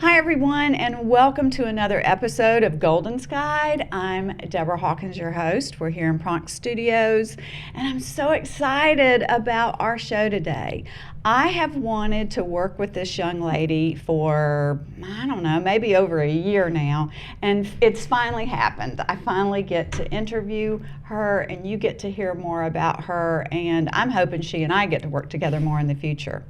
Hi, everyone, and welcome to another episode of Golden's Guide. I'm Deborah Hawkins, your host. We're here in Bronx Studios, and I'm so excited about our show today. I have wanted to work with this young lady for, I don't know, maybe over a year now, and it's finally happened. I finally get to interview her, and you get to hear more about her, and I'm hoping she and I get to work together more in the future.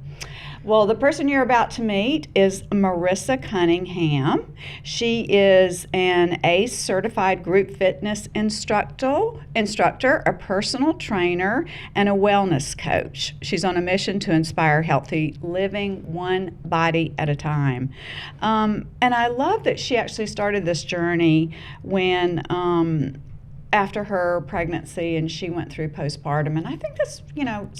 Well, the person you're about to meet is Marissa Cunningham. She is an ACE certified group fitness instructor, a personal trainer, and a wellness coach. She's on a mission to inspire healthy living one body at a time. And I love that she actually started this journey when after her pregnancy, and she went through postpartum, and I think that's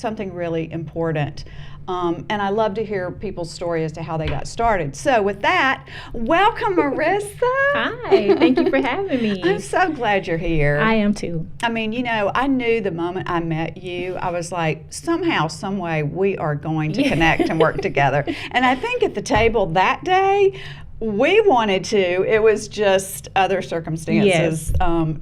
something really important. And I love to hear people's story as to how they got started. So with that, welcome, Marissa. Hi, thank you for having me. I'm so glad you're here. I am too. I mean, I knew the moment I met you, I was like, somehow, some way, we are going to connect and work together. And I think at the table that day, we wanted to. It was just other circumstances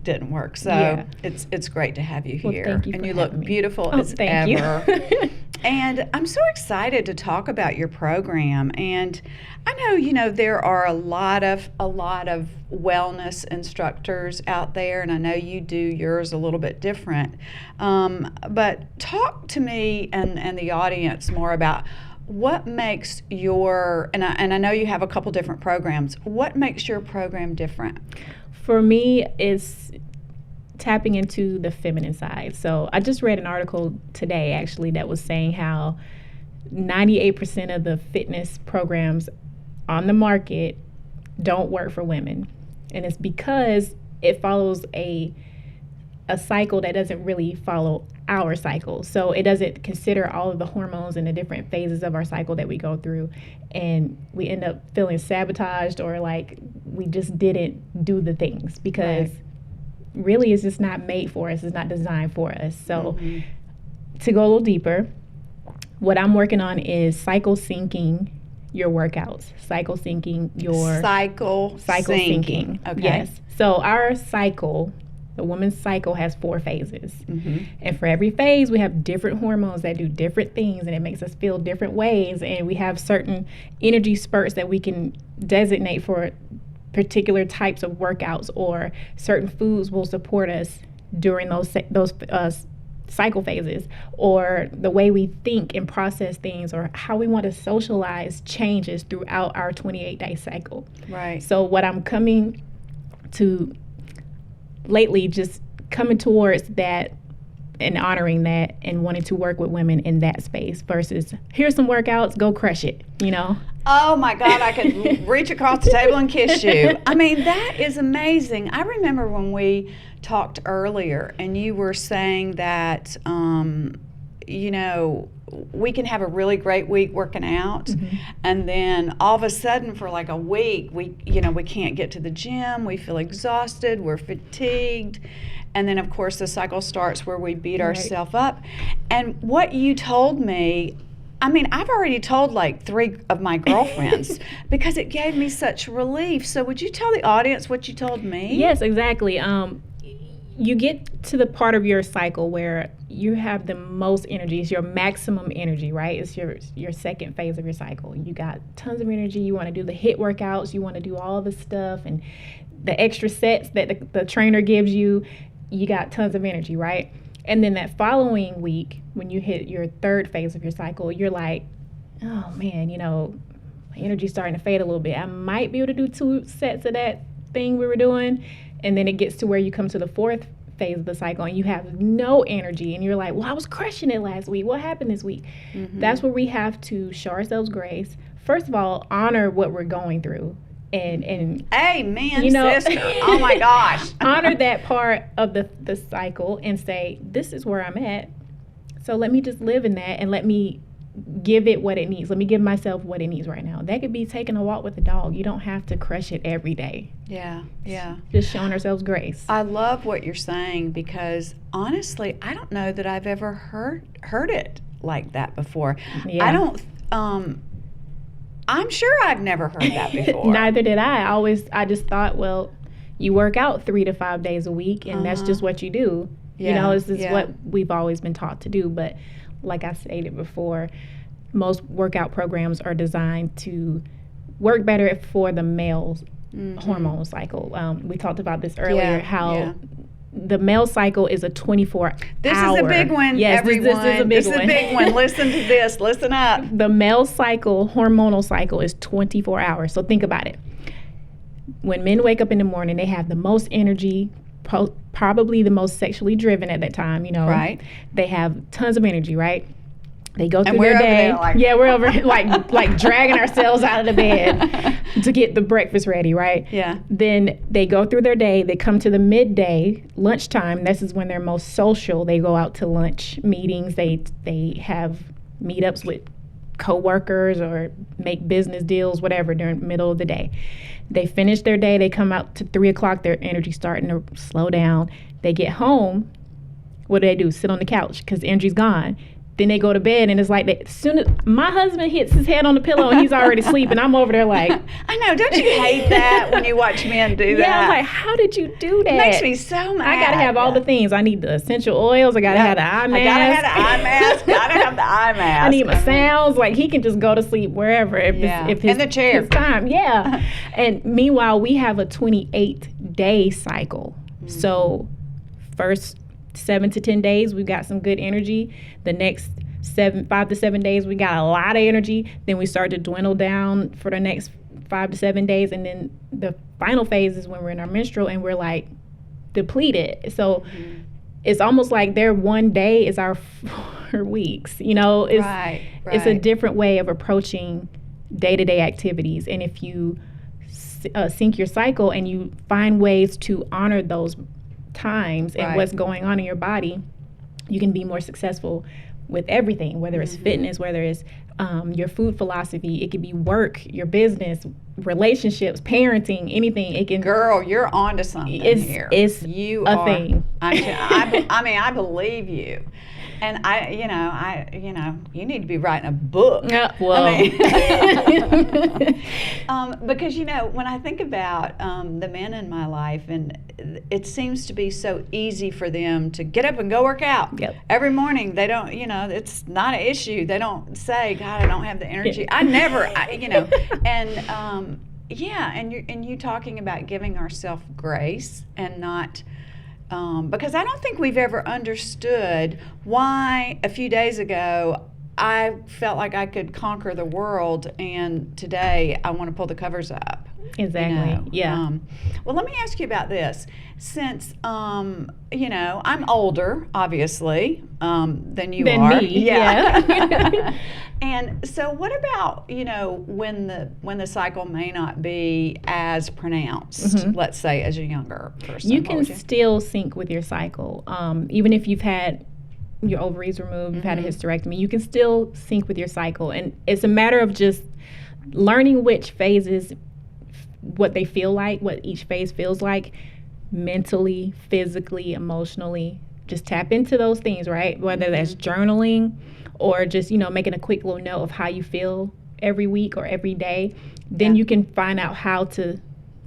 didn't work. So it's great to have you here. Well, thank you and for you look having me. beautiful Oh, as thank ever. you. And I'm so excited to talk about your program. And I know, there are a lot of wellness instructors out there, and I know you do yours a little bit different. But talk to me and the audience more about what makes your, and I know you have a couple different programs, what makes your program different? For me, it's tapping into the feminine side. So I just read an article today, actually, that was saying how 98% of the fitness programs on the market don't work for women. And it's because it follows a cycle that doesn't really follow our cycle. So it doesn't consider all of the hormones and the different phases of our cycle that we go through. And we end up feeling sabotaged, or like we just didn't do the things because really it's just not made for us. It's not designed for us. So to go a little deeper, what I'm working on is cycle syncing your workouts. Cycle syncing your... Cycle syncing. Okay. Yes. So our cycle... The woman's cycle has 4 phases. And for every phase, we have different hormones that do different things, and it makes us feel different ways. And we have certain energy spurts that we can designate for particular types of workouts, or certain foods will support us during those cycle phases, or the way we think and process things, or how we want to socialize changes throughout our 28-day cycle. Right. So what I'm coming to lately, just coming towards that and honoring that and wanting to work with women in that space versus here's some workouts, go crush it, Oh my God, I could reach across the table and kiss you. I mean, that is amazing. I remember when we talked earlier and you were saying that, we can have a really great week working out, and then all of a sudden for like a week, we can't get to the gym, we feel exhausted, we're fatigued, and then of course the cycle starts where we beat ourselves up. And what you told me, I mean, I've already told like 3 of my girlfriends because it gave me such relief. So would you tell the audience what you told me? Yes, exactly. You get to the part of your cycle where you have the most energy. It's your maximum energy, right? It's your second phase of your cycle. You got tons of energy. You want to do the HIIT workouts. You want to do all the stuff and the extra sets that the trainer gives you. You got tons of energy, right? And then that following week, when you hit your third phase of your cycle, you're like, oh man, my energy's starting to fade a little bit. I might be able to do 2 sets of that thing we were doing. And then it gets to where you come to the 4th phase of the cycle and you have no energy and you're like, well, I was crushing it last week. What happened this week? That's where we have to show ourselves grace. First of all, honor what we're going through. And amen, sister. Oh my gosh. Honor that part of the cycle and say, this is where I'm at. So let me just live in that and let me give it what it needs. Let me give myself what it needs right now. That could be taking a walk with a dog. You don't have to crush it every day. Yeah. Just showing ourselves grace. I love what you're saying because honestly, I don't know that I've ever heard it like that before. Yeah. I don't I'm sure I've never heard that before. Neither did I just thought, well, you work out 3 to 5 days a week, and that's just what you do. Yeah. This is what we've always been taught to do. But like I stated before, most workout programs are designed to work better for the male's hormone cycle. We talked about this earlier, how the male cycle is a 24-hour. This is a big one, yes, everyone. This is a big one. This is a big one. Listen to this. Listen up. The male cycle, hormonal cycle, is 24 hours. So think about it. When men wake up in the morning, they have the most energy, probably the most sexually driven at that time, Right. They have tons of energy, right? They go through we're their day. over there We're over like dragging ourselves out of the bed to get the breakfast ready, right? Yeah. Then they go through their day. They come to the midday, lunchtime. This is when they're most social. They go out to lunch meetings. They have meetups with coworkers or make business deals, whatever, during the middle of the day. They finish their day. They come out to 3 o'clock. Their energy's starting to slow down. They get home. What do? Sit on the couch because the energy's gone. Then they go to bed, and it's like as soon as my husband hits his head on the pillow and he's already asleep, and I'm over there like, I know, don't you hate that when you watch men do that? Yeah, I'm like, how did you do that? It makes me so mad. I gotta have all the things. I need the essential oils. I gotta have the eye mask. I gotta have the eye mask. Gotta have the eye mask. I need my sounds. Like he can just go to sleep wherever if his, in the chair. His time. Yeah. And meanwhile, we have a 28-day cycle. So first 7 to 10 days, we've got some good energy. The next 5 to 7 days, we got a lot of energy. Then we start to dwindle down for the next 5 to 7 days. And then the final phase is when we're in our menstrual and we're like depleted. So it's almost like their one day is our 4 weeks. It's a different way of approaching day-to-day activities. And if you sync your cycle and you find ways to honor those times and what's going on in your body, you can be more successful with everything, whether it's fitness, whether it's your food philosophy. It could be work, your business, relationships, parenting, anything. It can. Girl, you're onto something here. It's you a are, thing. I believe you. And you need to be writing a book. Because when I think about the men in my life, and it seems to be so easy for them to get up and go work out every morning. They don't, it's not an issue. They don't say, God, I don't have the energy. I never, and you talking about giving ourselves grace and not. Because I don't think we've ever understood why a few days ago I felt like I could conquer the world, and today I want to pull the covers up. Exactly. Yeah. Well, let me ask you about this. Since I'm older, obviously, than you are. Me. Yeah. And so, what about when the cycle may not be as pronounced? Let's say as a younger person, you can still sync with your cycle, even if you've had your ovaries removed, you've had a hysterectomy. You can still sync with your cycle, and it's a matter of just learning which phases, what they feel like, what each phase feels like, mentally, physically, emotionally. Just tap into those things, right? Whether that's journaling or just, making a quick little note of how you feel every week or every day. Then you can find out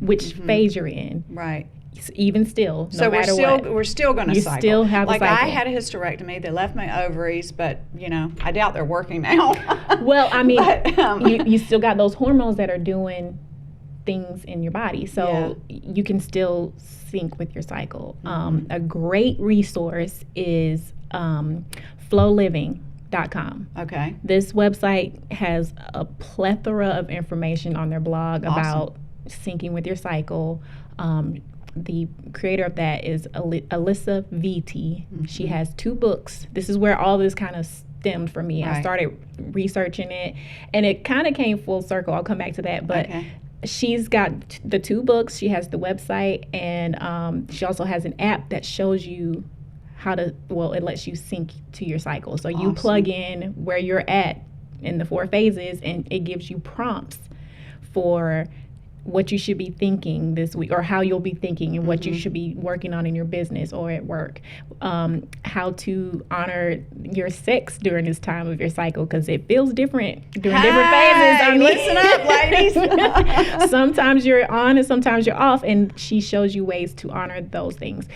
which phase you're in. Right. Even still, so no matter what. We're still going to cycle. You still have a cycle. I had a hysterectomy. They left my ovaries, but, I doubt they're working now. Well, I mean, you still got those hormones that are doing things in your body. So you can still sync with your cycle. A great resource is flowliving.com. Okay. This website has a plethora of information on their blog about syncing with your cycle. The creator of that is Alyssa VT. She has 2 books. This is where all this kind of stemmed for me. I started researching it, and it kind of came full circle. I'll come back to that. But she's got the 2 books. She has the website, and she also has an app that shows you it lets you sync to your cycle. So you plug in where you're at in the 4 phases, and it gives you prompts for what you should be thinking this week, or how you'll be thinking, and what you should be working on in your business or at work. How to honor your sex during this time of your cycle, because it feels different during different phases. I mean, listen up, ladies. Sometimes you're on and sometimes you're off, and she shows you ways to honor those things.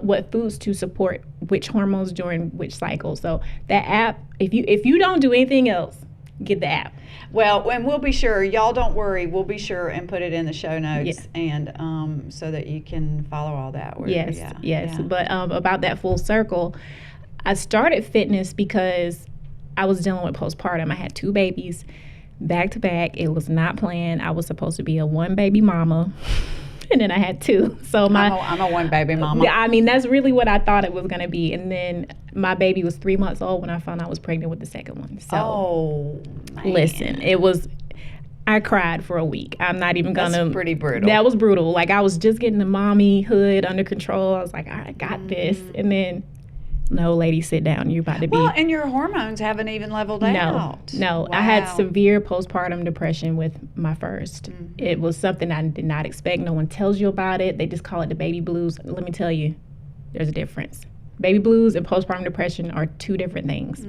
What foods to support which hormones during which cycle. So that app, if you don't do anything else, get the app. Well, and we'll be sure, y'all don't worry, we'll be sure and put it in the show notes, and so that you can follow all that. Yes. But about that full circle, I started fitness because I was dealing with postpartum. I had 2 babies back to back. It was not planned. I was supposed to be a 1 baby mama. And then I had 2. So I'm a 1 baby mama. I mean, that's really what I thought it was going to be. And then my baby was 3 months old when I found I was pregnant with the second one. So, man. Listen, I cried for a week. I'm not even going to. That's pretty brutal. That was brutal. Like, I was just getting the mommyhood under control. I was like, I got this. And then, no, lady, sit down. You're about to be. Well, and your hormones haven't even leveled out. No. Wow. I had severe postpartum depression with my first. It was something I did not expect. No one tells you about it. They just call it the baby blues. Let me tell you, there's a difference. Baby blues and postpartum depression are 2 different things.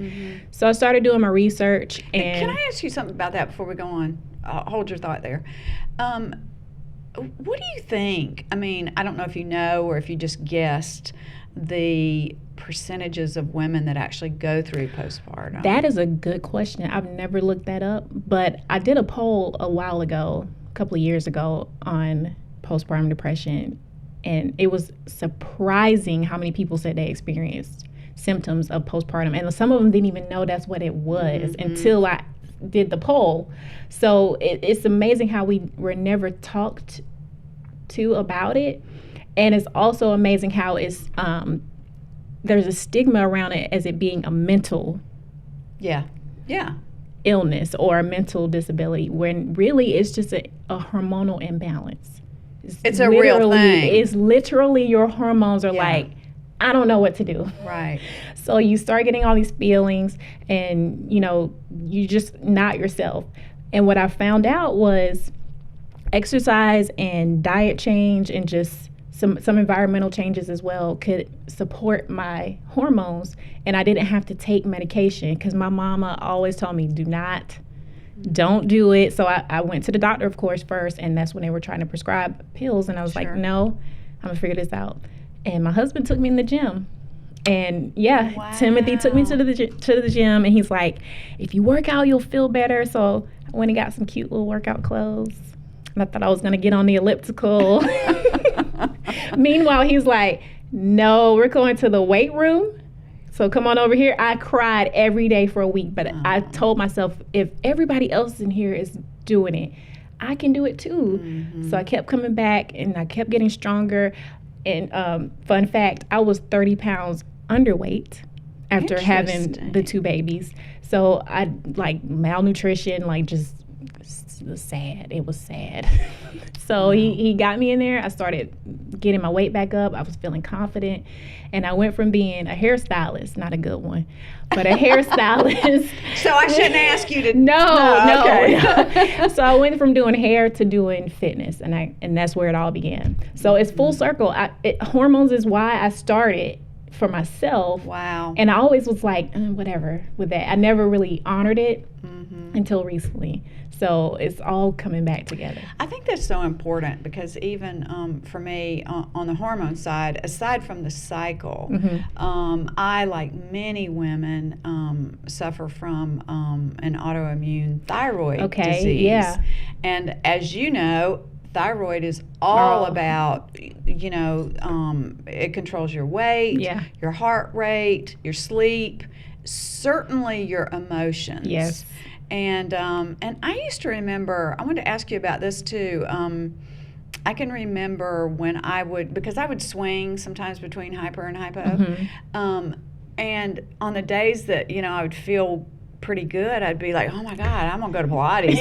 So I started doing my research. And can I ask you something about that before we go on? Hold your thought there. What do you think? I mean, I don't know if you know or if you just guessed the percentages of women that actually go through postpartum. That is a good question. I've never looked that up, but I did a poll a while ago, a couple of years ago, on postpartum depression, and it was surprising how many people said they experienced symptoms of postpartum, and some of them didn't even know that's what it was until I did the poll. So it's amazing how we were never talked to about it. And it's also amazing how it's there's a stigma around it as it being a mental illness or a mental disability, when really it's just a hormonal imbalance. It's a real thing. It's literally your hormones are like, I don't know what to do. Right. So you start getting all these feelings, and you just not yourself. And what I found out was exercise and diet change and just some environmental changes as well could support my hormones, and I didn't have to take medication, because my mama always told me, don't do it. So I went to the doctor, of course, first, and that's when they were trying to prescribe pills, and I was like, no, I'm gonna figure this out. And my husband took me in the gym, and Timothy took me to the gym, and he's like, if you work out, you'll feel better. So I went and got some cute little workout clothes, and I thought I was gonna get on the elliptical. Meanwhile, he's like, no, we're going to the weight room, so come on over here. I cried every day for a week, but I told myself, if everybody else in here is doing it, I can do it too. So I kept coming back, and I kept getting stronger. And fun fact, I was 30 pounds underweight after having the 2 babies. So I malnutrition, just was sad. It was sad. So he got me in there. I started getting my weight back up. I was feeling confident. And I went from being a hairstylist, not a good one, but a hairstylist. So I shouldn't ask you to. No. Okay. So I went from doing hair to doing fitness, and that's where it all began. So it's full circle. Hormones is why I started for myself. Wow. And I always was like, whatever with that. I never really honored it until recently. So it's all coming back together. I think that's so important, because even for me on the hormone side, aside from the cycle, I, like many women, suffer from an autoimmune thyroid disease. Yeah. And as you know, thyroid is all about, it controls your weight, your heart rate, your sleep, certainly your emotions. Yes. And I used to remember, I wanted to ask you about this too. I can remember when because I would swing sometimes between hyper and hypo. And on the days that, I would feel pretty good, I'd be like, oh my God, I'm gonna go to Pilates.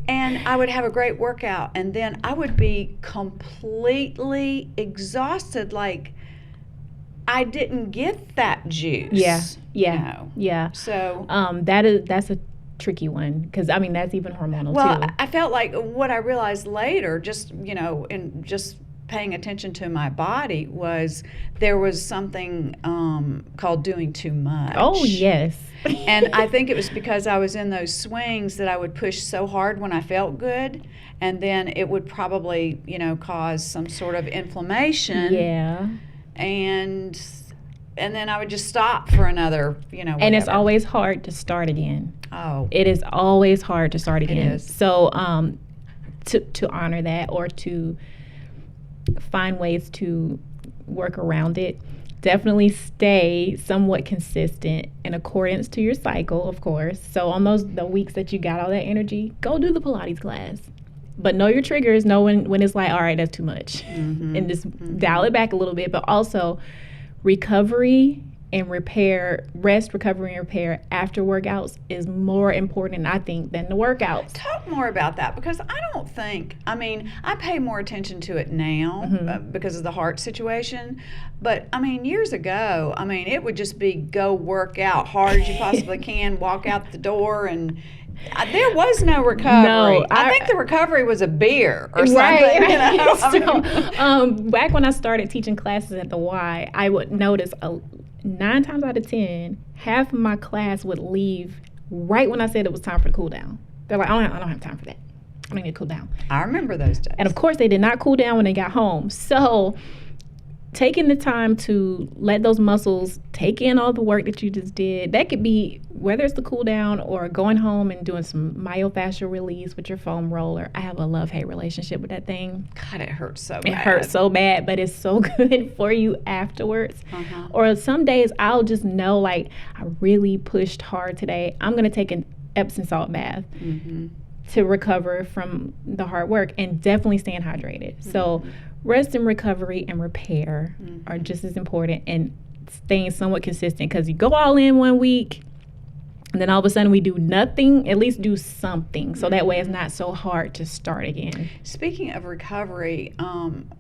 And I would have a great workout, and then I would be completely exhausted, like I didn't get that juice. Yeah. So that's a tricky one because I mean that's even hormonal Well, too. I felt like what I realized later, just in just paying attention to my body, was there was something called doing too much. Oh yes. And I think it was because I was in those swings that I would push so hard when I felt good, and then it would probably cause some sort of inflammation. Yeah. And then I would just stop for another whatever. And it's always hard to start again. Oh. It is always hard to start again. It is. So to honor that or to find ways to work around it, definitely stay somewhat consistent in accordance to your cycle, of course. So on the weeks that you got all that energy, go do the Pilates class. But know your triggers, know when it's like, all right, that's too much. And just dial it back a little bit. But also recovery and repair, rest, recovery, and repair after workouts is more important, I think, than the workouts. Talk more about that, because I don't think, I pay more attention to it now because of the heart situation. But, years ago, it would just be go work out hard as you possibly can, walk out the door, and there was no recovery. No, I think the recovery was a beer or something. Right. So, back when I started teaching classes at the Y, I would notice 9 times out of 10, half of my class would leave right when I said it was time for the cool down. They're like, I don't have time for that. I need to cool down. I remember those days. And of course, they did not cool down when they got home. So taking the time to let those muscles take in all the work that you just did, that could be whether it's the cool down or going home and doing some myofascial release with your foam roller. I have a love-hate relationship with that thing. God, it hurts so bad. It hurts so bad, but it's so good for you afterwards. Or some days I'll just know, like, I really pushed hard today. I'm going to take an Epsom salt bath to recover from the hard work, and definitely staying hydrated. So rest and recovery and repair are just as important, and staying somewhat consistent, because you go all in one week and then all of a sudden we do nothing. At least do something, so that way it's not so hard to start again. Speaking of recovery,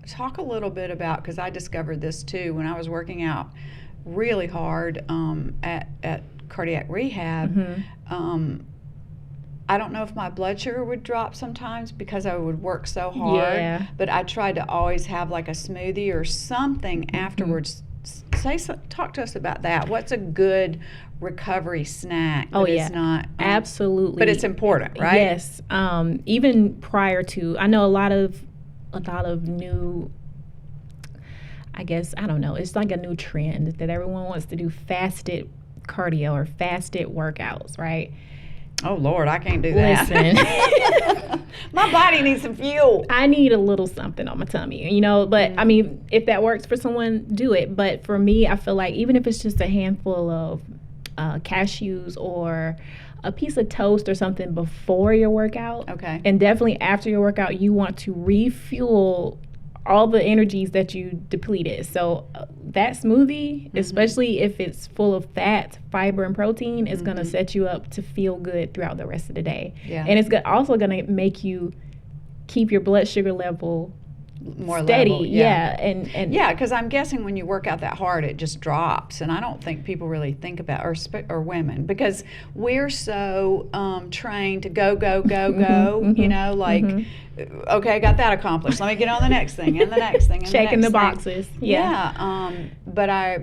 talk a little bit about, because I discovered this too when I was working out really hard at cardiac rehab. I don't know if my blood sugar would drop sometimes because I would work so hard, but I tried to always have like a smoothie or something afterwards. Talk to us about that. What's a good recovery snack that is not absolutely, but it's important, right? Yes. Even prior to, I know a lot of new, I guess, I don't know, it's like a new trend that everyone wants to do fasted cardio or fasted workouts, right? Oh, Lord, I can't do that. Listen. My body needs some fuel. I need a little something on my tummy, but if that works for someone, do it. But for me, I feel like even if it's just a handful of cashews or a piece of toast or something before your workout, and definitely after your workout, you want to refuel all the energies that you depleted. So that smoothie, especially if it's full of fat, fiber, and protein, is going to set you up to feel good throughout the rest of the day. And it's also going to make you keep your blood sugar level more steady. Level, And because I'm guessing when you work out that hard, it just drops, and I don't think people really think about, or women, because we're so trained to go, okay, I got that accomplished, let me get on the next thing and the next thing and checking the the boxes. But I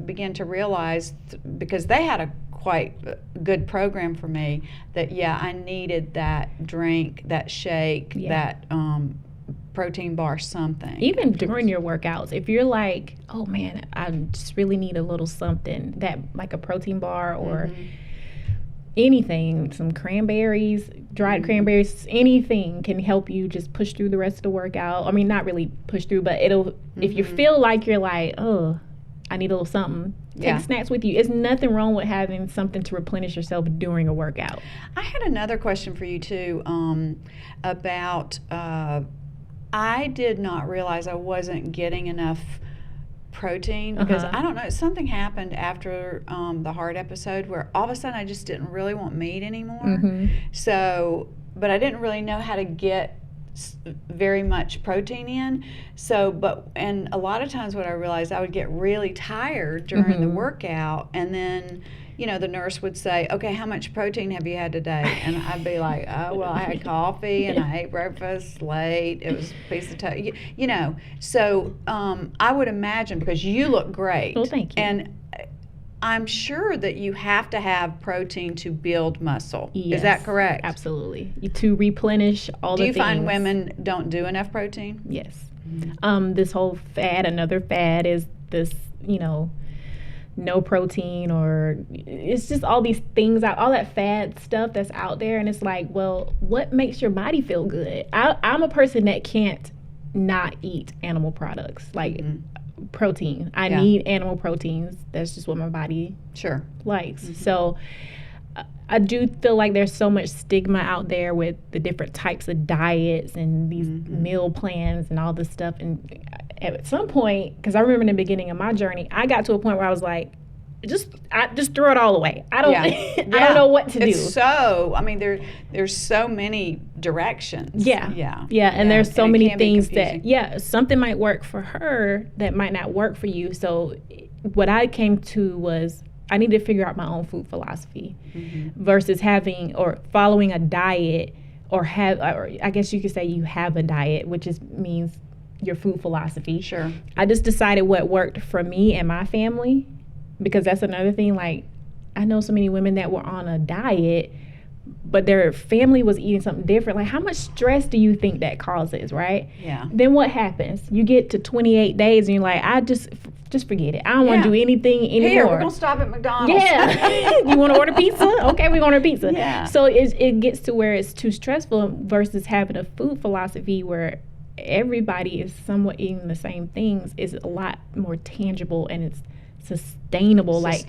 began to realize, because they had a quite good program for me, that I needed that drink, that shake, that protein bar, something. Even during your workouts, if you're like, oh man, I just really need a little something, that like a protein bar or anything, some cranberries, dried cranberries, anything can help you just push through the rest of the workout. Not really push through, but it'll, if you feel like you're like, oh, I need a little something, take snacks with you. It's nothing wrong with having something to replenish yourself during a workout. I had another question for you too, about I did not realize I wasn't getting enough protein, because I don't know, something happened after the heart episode where all of a sudden I just didn't really want meat anymore. So, but I didn't really know how to get very much protein in. So, and a lot of times what I realized, I would get really tired during the workout, and then the nurse would say, okay, how much protein have you had today? And I'd be like, oh, well, I had coffee and I ate breakfast late. It was a piece of toast. So I would imagine, because you look great. Oh, thank you. And I'm sure that you have to have protein to build muscle. Yes, is that correct? Absolutely. To replenish all the things. Do you find women don't do enough protein? Yes. This whole another fad is this, no protein, or it's just all these things out, all that fad stuff that's out there. And it's like, well, what makes your body feel good? I'm a person that can't not eat animal products, like protein. I need animal proteins. That's just what my body likes. So I do feel like there's so much stigma out there with the different types of diets and these meal plans and all this stuff. And at some point, because I remember in the beginning of my journey, I got to a point where I was like, I just throw it all away. I don't I don't know what to do. So, I mean, there's so many directions. And there's so many things that something might work for her that might not work for you. So what I came to was, I need to figure out my own food philosophy versus having or following a diet, or I guess you could say you have a diet, which means your food philosophy. Sure. I just decided what worked for me and my family, because that's another thing. Like, I know so many women that were on a diet, but their family was eating something different. Like, how much stress do you think that causes, right? Yeah. Then what happens? You get to 28 days and you're like, I just forget it. I don't want to do anything anymore. Here, we're going to stop at McDonald's. Yeah. You want to order pizza? Okay, we're going to order pizza. Yeah. So it gets to where it's too stressful versus having a food philosophy where everybody is somewhat eating the same things is a lot more tangible and it's sustainable. Like,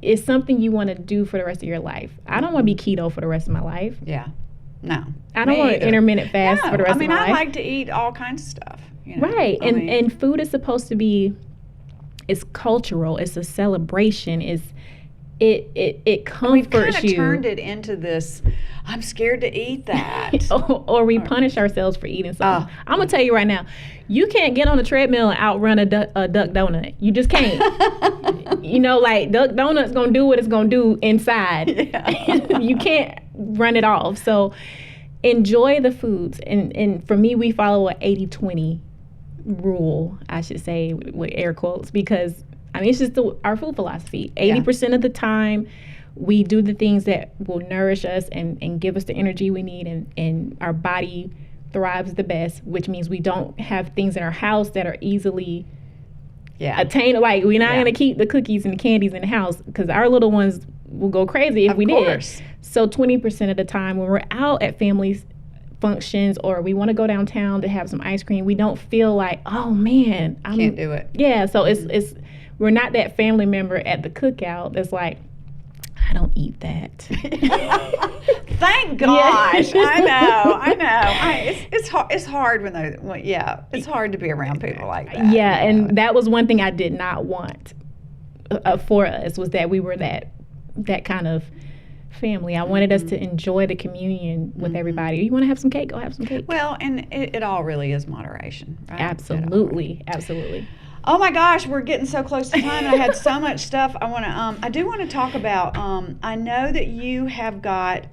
it's something you want to do for the rest of your life. I don't want to be keto for the rest of my life. Yeah. No. I don't want to intermittent fast for the rest of my life. I like to eat all kinds of stuff. Right. And food is supposed to be, it's cultural. It's a celebration. It comforts you. We've kind of turned it into this, I'm scared to eat that. or we punish ourselves for eating something. I'm going to tell you right now, you can't get on a treadmill and outrun a duck donut. You just can't. Like, duck donut's going to do what it's going to do inside. Yeah. You can't run it off. So enjoy the foods. And for me, we follow a 80-20 rule, I should say, with air quotes, because it's just our food philosophy. 80% of the time, we do the things that will nourish us and give us the energy we need, and our body thrives the best, which means we don't have things in our house that are easily attained. Like, we're not going to keep the cookies and the candies in the house, because our little ones will go crazy if we did. So 20% of the time when we're out at family functions, or we want to go downtown to have some ice cream, we don't feel like, oh man, I can't do it. Yeah, so it's we're not that family member at the cookout that's like, I don't eat that. Thank gosh. Yeah. I know. It's hard it's hard to be around people like that. Yeah, and that was one thing I did not want for us, was that we were that kind of family. I wanted us to enjoy the communion with everybody. You want to have some cake? Go have some cake. Well, and it all really is moderation, right? Absolutely. Oh my gosh, we're getting so close to time, and I had so much stuff I want to. I do want to talk about. I know that you have got.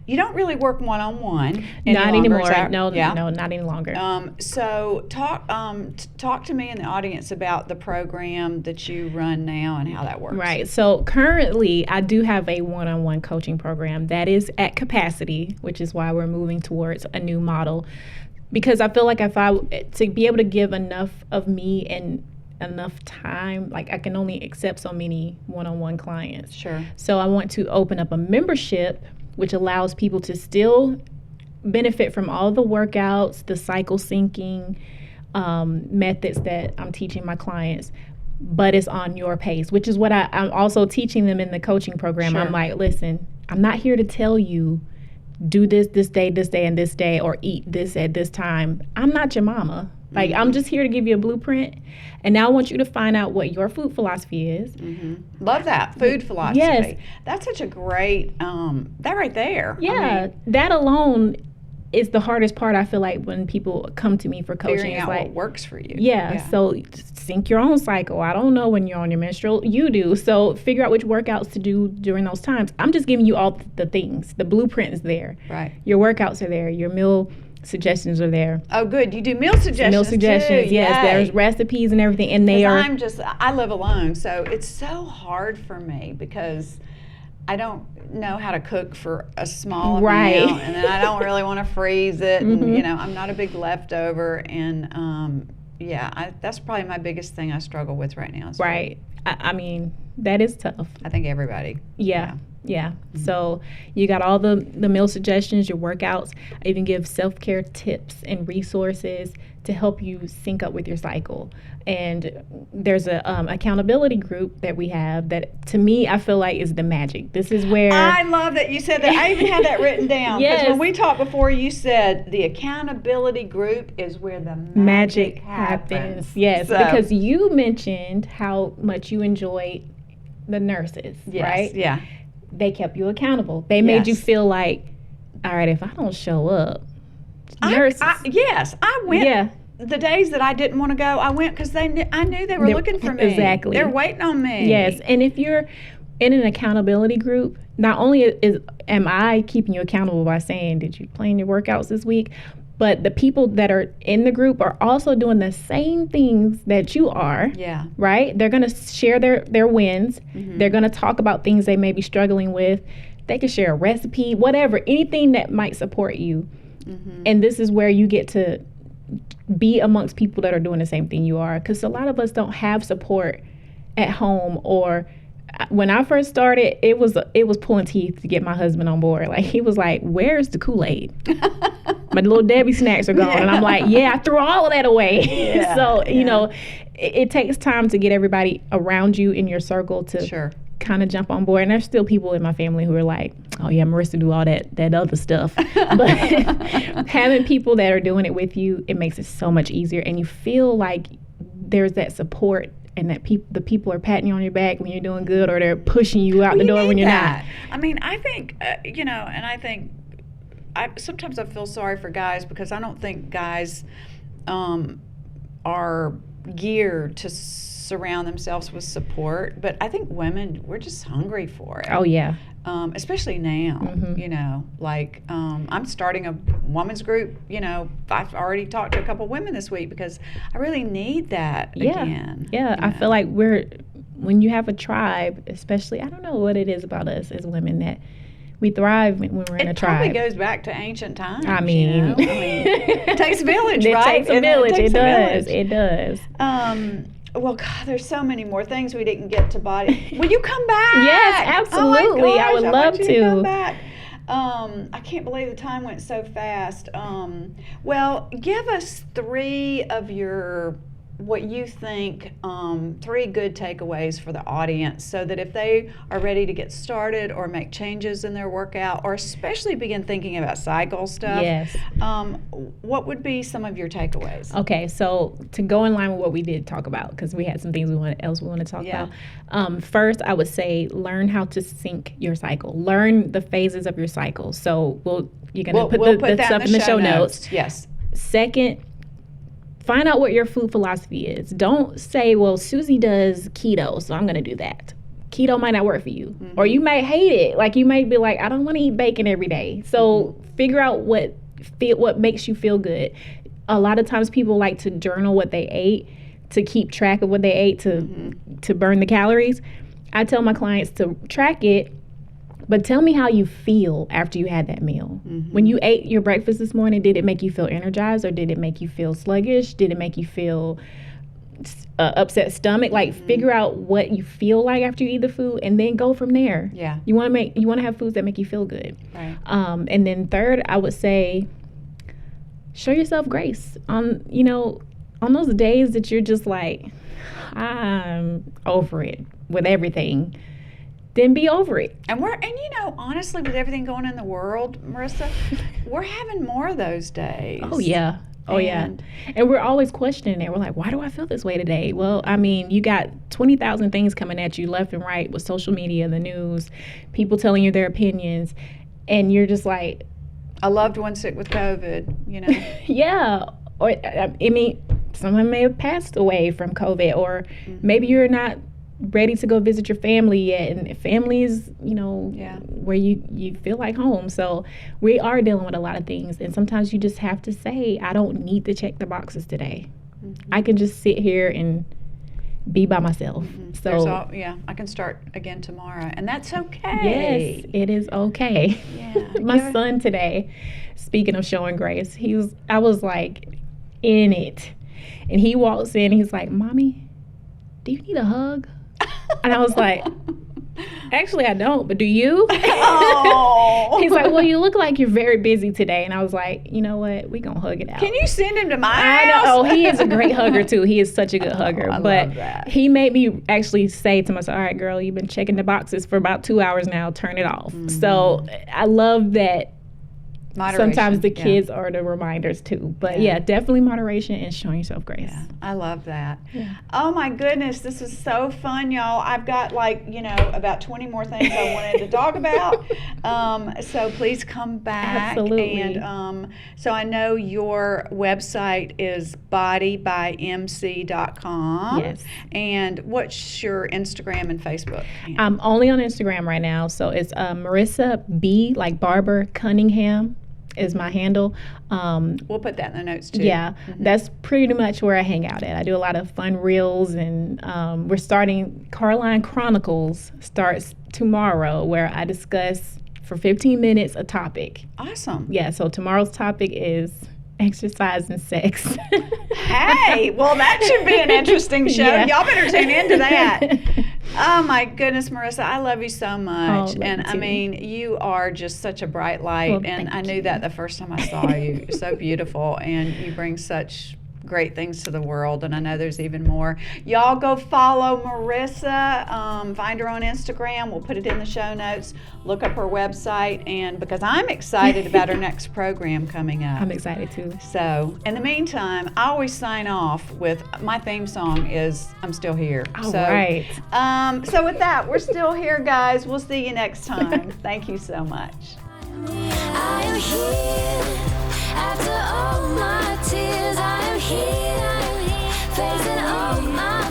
You don't really work one-on-one not anymore. No, not any longer. So talk to me and the audience about the program that you run now and how that works. Right. So currently, I do have a one-on-one coaching program that is at capacity, which is why we're moving towards a new model. Because I feel like to be able to give enough of me and enough time, like, I can only accept so many one-on-one clients. Sure. So I want to open up a membership, which allows people to still benefit from all the workouts, the cycle syncing methods that I'm teaching my clients, but it's on your pace, which is what I'm also teaching them in the coaching program. Sure. I'm like, listen, I'm not here to tell you, do this day, and this day, or eat this at this time. I'm not your mama. Like, I'm just here to give you a blueprint. And now I want you to find out what your food philosophy is. Love that. Food philosophy. Yes. That's such a great, that right there. Yeah. That alone it's the hardest part. I feel like when people come to me for coaching, figuring it's out like what works for you. so sync your own cycle. I don't know when you're on your menstrual. You do. So figure out which workouts to do during those times. I'm just giving you all the things. The blueprint is there. Right. Your workouts are there. Your meal suggestions are there. Oh, good. You do meal suggestions. Meal suggestions, too. yes. Yay. There's recipes and everything, and they are. I live alone, so it's so hard for me because I don't know how to cook for a small amount, and then I don't really want to freeze it, and I'm not a big leftover, and that's probably my biggest thing I struggle with right now. Right. I mean, that is tough. I think everybody. Yeah. Mm-hmm. So you got all the meal suggestions, your workouts. I even give self-care tips and resources to help you sync up with your cycle. And there's a accountability group that we have that, to me, I feel like is the magic. This is where I love that you said that. I even had that written down. Because when we talked before, you said the accountability group is where the magic happens. Yes, because you mentioned how much you enjoyed the nurses, right? Yeah. They kept you accountable. They made you feel like, all right, if I don't show up, nurses. I went. Yeah. The days that I didn't want to go, I went because I knew they were looking for me. Exactly. They're waiting on me. Yes, and if you're in an accountability group, not only am I keeping you accountable by saying, did you plan your workouts this week? But the people that are in the group are also doing the same things that you are. Yeah. Right? They're going to share their wins. Mm-hmm. They're going to talk about things they may be struggling with. They can share a recipe, whatever, anything that might support you. Mm-hmm. And this is where you get to be amongst people that are doing the same thing you are. Because a lot of us don't have support at home, or when I first started, it was pulling teeth to get my husband on board. Like, he was like, where's the Kool-Aid? My little Debbie snacks are gone. Yeah. And I'm like, I threw all of that away. Yeah, so, it takes time to get everybody around you in your circle to kind of jump on board. And there's still people in my family who are like, oh yeah, Marissa do all that other stuff. But having people that are doing it with you, it makes it so much easier. And you feel like there's that support, and that the people are patting you on your back when you're doing good, or they're pushing you out the door when you're not. I mean, I think, and I think, sometimes I feel sorry for guys because I don't think guys are geared to surround themselves with support. But I think women, we're just hungry for it. Oh, yeah. Especially now, I'm starting a women's group. I've already talked to a couple women this week because I really need that again. Yeah, I feel like when you have a tribe, especially, I don't know what it is about us as women that we thrive when we're in a tribe. It probably goes back to ancient times. I mean, it takes a village, right? It takes a village. It does. Well, God, there's so many more things we didn't get to body. Will you come back? Yes, absolutely. Oh my gosh, I would love to. Come back. I can't believe the time went so fast. Well, give us 3 of your, what you think, 3 good takeaways for the audience, so that if they are ready to get started or make changes in their workout, or especially begin thinking about cycle stuff, what would be some of your takeaways? Okay, so to go in line with what we did talk about, because we had some things we want to talk about. First, I would say learn how to sync your cycle. Learn the phases of your cycle. So you're going to put the stuff in the show notes. Yes. Second, find out what your food philosophy is. Don't say, well, Susie does keto, so I'm going to do that. Keto might not work for you. Mm-hmm. Or you might hate it. Like, you might be like, I don't want to eat bacon every day. So figure out what makes you feel good. A lot of times people like to journal what they ate to keep track of what they ate to burn the calories. I tell my clients to track it, but tell me how you feel after you had that meal. Mm-hmm. When you ate your breakfast this morning, did it make you feel energized, or did it make you feel sluggish? Did it make you feel upset stomach? Like, figure out what you feel like after you eat the food, and then go from there. Yeah. You want to have foods that make you feel good. Right. And then third, I would say, show yourself grace on those days that you're just like, I'm over it with everything. Then be over it. And honestly, with everything going in the world, Marissa, we're having more of those days. Oh, yeah. And we're always questioning it. We're like, why do I feel this way today? Well, I mean, you got 20,000 things coming at you left and right with social media, the news, people telling you their opinions. And you're just like, A loved one sick with COVID, you know. Yeah. Or, I mean, someone may have passed away from COVID, or maybe you're not ready to go visit your family yet, and family is, where you feel like home. So we are dealing with a lot of things, and sometimes you just have to say, I don't need to check the boxes today. I can just sit here and be by myself. So I can start again tomorrow, and that's okay. Yes, it is okay. Yeah. My son today, speaking of showing grace, I was like in it, and he walks in and he's like, Mommy, do you need a hug? And I was like, actually I don't, but do you? Oh. He's like, well, you look like you're very busy today. And I was like, you know what, we gonna hug it out. Can you send him to my I house? know. Oh, he is a great hugger too. He is such a good hugger. I but love that. He made me actually say to myself, all right, girl, you've been checking the boxes for about 2 hours now, turn it off. So I love that. Moderation. Sometimes the kids are the reminders too. But definitely moderation and showing yourself grace. Yeah, I love that. Yeah. Oh my goodness, this is so fun, y'all. I've got about 20 more things I wanted to talk about. So please come back. Absolutely. And so I know your website is bodybymc.com. Yes. And what's your Instagram and Facebook? I'm only on Instagram right now. So it's Marissa B, like Barbara Cunningham, is my handle. We'll put that in the notes too. Yeah, that's pretty much where I hang out at. I do a lot of fun reels, and we're starting Caroline Chronicles starts tomorrow, where I discuss for 15 minutes a topic. Awesome. Yeah, so tomorrow's topic is exercise and sex. Hey, well, that should be an interesting show. Yeah. Y'all better tune into that. Oh my goodness, Marissa, I love you so much. Oh, and love you I too. mean, you are just such a bright light. Well, and I thank knew you. that the first time I saw you. You're so beautiful, and you bring such great things to the world, and I know there's even more. Y'all go follow Marissa. Find her on Instagram. We'll put it in the show notes. Look up her website, and because I'm excited about her next program coming up. I'm excited too. So, in the meantime, I always sign off with my theme song is I'm Still Here. All right. So with that, we're still here, guys. We'll see you next time. Thank you so much. I am here after all my tears. I am here facing all my